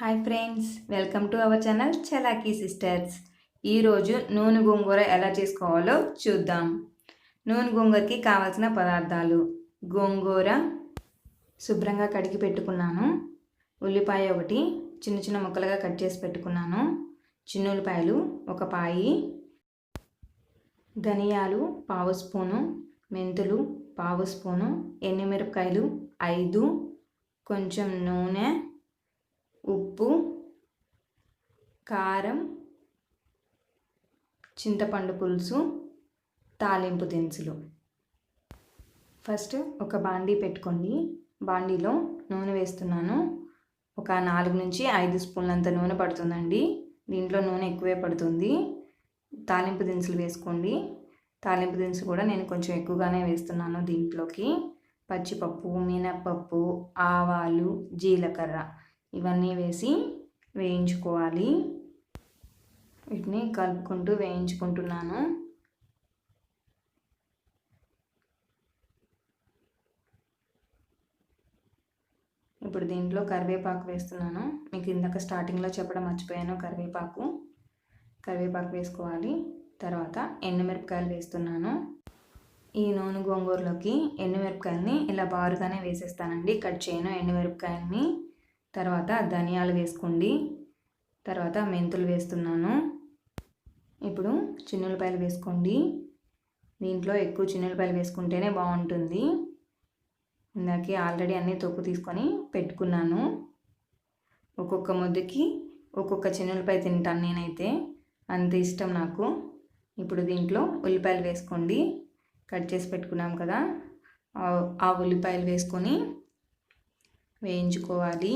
Hi friends, welcome to our channel Chalaki sisters. ఈరోజు నూనె గోంగూర ఎలా చేసుకోవాలో చూద్దాం. నూనె గోంగూరకి కావాల్సిన పదార్థాలు: గోంగూర శుభ్రంగా కడిగి పెట్టుకున్నాను, ఉల్లిపాయ ఒకటి చిన్న చిన్న ముక్కలుగా కట్ చేసి పెట్టుకున్నాను, చిన్నుల్లిపాయలు ఒక పాయి, ధనియాలు పావు స్పూను, మెంతులు పావు స్పూను, ఎండుమిరపకాయలు 5, కొంచెం నూనె, ఉప్పు, కారం, చింతపండు పులుసు, తాలింపు దినుసులు. ఫస్ట్ ఒక బాండీ పెట్టుకోండి. బాండీలో నూనె వేస్తున్నాను. ఒక 4 నుంచి 5 స్పూన్లంత నూనె పడుతుందండి. దీంట్లో నూనె ఎక్కువే పడుతుంది. తాలింపు దినుసులు వేసుకోండి. తాలింపు దినుసులు కూడా నేను కొంచెం ఎక్కువగానే వేస్తున్నాను. దీంట్లోకి పచ్చిపప్పు, మినప్పప్పు, ఆవాలు, జీలకర్ర ఇవన్నీ వేసి వేయించుకోవాలి. వీటిని కలుపుకుంటూ వేయించుకుంటున్నాను. ఇప్పుడు దీంట్లో కరివేపాకు వేస్తున్నాను. మీకు ఇందాక స్టార్టింగ్లో చెప్పడం మర్చిపోయాను. కరివేపాకు వేసుకోవాలి. తర్వాత ఎండుమిరపకాయలు వేస్తున్నాను. ఈ నూనె గోంగూరలోకి ఎండుమిరపకాయలని ఇలా బారుగానే వేసేస్తానండి, కట్ చేయను ఎండుమిరపకాయలని. తర్వాత ధనియాలు వేసుకోండి. తర్వాత మెంతులు వేస్తున్నాను. ఇప్పుడు చిన్నులపాయలు వేసుకోండి. దీంట్లో ఎక్కువ చిన్నులపాయలు వేసుకుంటేనే బాగుంటుంది. ఇందాకే ఆల్రెడీ అన్నీ తొక్కు తీసుకొని పెట్టుకున్నాను. ఒక్కొక్క ముద్దకి ఒక్కొక్క చిన్నులపాయ తింటాను నేనైతే, అంత ఇష్టం నాకు. ఇప్పుడు దీంట్లో ఉల్లిపాయలు వేసుకోండి. కట్ చేసి పెట్టుకున్నాం కదా, ఆ ఉల్లిపాయలు వేసుకొని వేయించుకోవాలి.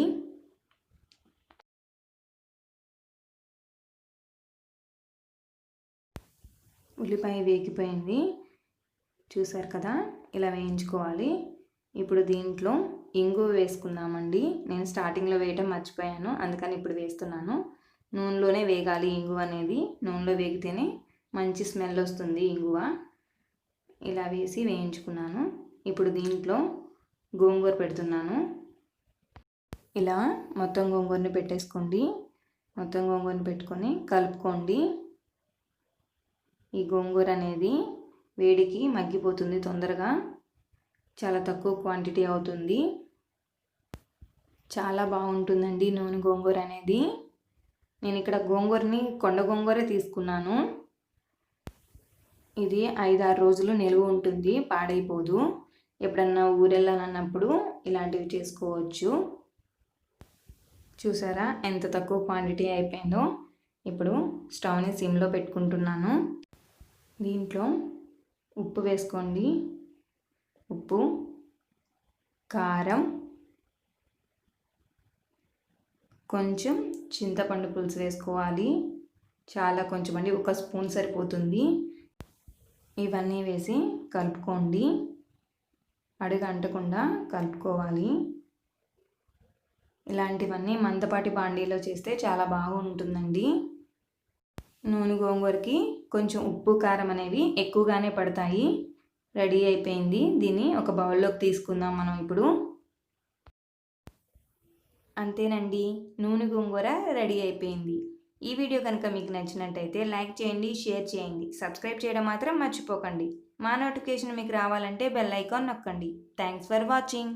ఉల్లిపాయ వేగిపోయింది, చూసారు కదా, ఇలా వేయించుకోవాలి. ఇప్పుడు దీంట్లో ఇంగువ వేసుకుందామండి. నేను స్టార్టింగ్లో వేయటం మర్చిపోయాను, అందుకని ఇప్పుడు వేస్తున్నాను. నూనెలోనే వేగాలి ఇంగువ అనేది. నూనెలో వేగితేనే మంచి స్మెల్ వస్తుంది ఇంగువ. ఇలా వేసి వేయించుకున్నాను. ఇప్పుడు దీంట్లో గోంగూర పెడుతున్నాను. ఇలా మొత్తం గోంగూరని పెట్టేసుకోండి. మొత్తం గోంగూరని పెట్టుకొని కలుపుకోండి. ఈ గోంగూర అనేది వేడికి మగ్గిపోతుంది తొందరగా. చాలా తక్కువ క్వాంటిటీ అవుతుంది. చాలా బాగుంటుందండి నూనె గోంగూర అనేది. నేను ఇక్కడ గోంగూరని కొండ గోంగూరే తీసుకున్నాను. ఇది 5-6 రోజులు నిల్వ ఉంటుంది, పాడైపోదు. ఎప్పుడన్నా ఊరెళ్ళాలన్నప్పుడు ఇలాంటివి చేసుకోవచ్చు. చూసారా ఎంత తక్కువ క్వాంటిటీ అయిపోయిందో. ఇప్పుడు స్టవ్ని సిమ్లో పెట్టుకుంటున్నాను. దీంట్లో ఉప్పు వేసుకోండి. ఉప్పు, కారం, కొంచెం చింతపండు పులుసు వేసుకోవాలి. చాలా కొంచెం అండి, 1 స్పూన్ సరిపోతుంది. ఇవన్నీ వేసి కలుపుకోండి. అడుగు అంటకుండా కలుపుకోవాలి. ఇలాంటివన్నీ మందపాటి బాండీలో చేస్తే చాలా బాగుంటుందండి. నూనె గోంగూరకి కొంచెం ఉప్పు, కారం అనేవి ఎక్కువగానే పడతాయి. రెడీ అయిపోయింది. దీన్ని ఒక బౌల్లోకి తీసుకుందాం మనం ఇప్పుడు. అంతేనండి, నూనె గోంగూర రెడీ అయిపోయింది. ఈ వీడియో కనుక మీకు నచ్చినట్టయితే లైక్ చేయండి, షేర్ చేయండి, సబ్స్క్రైబ్ చేయడం మాత్రం మర్చిపోకండి. మా నోటిఫికేషన్ మీకు రావాలంటే బెల్ ఐకాన్ నొక్కండి. Thanks for watching.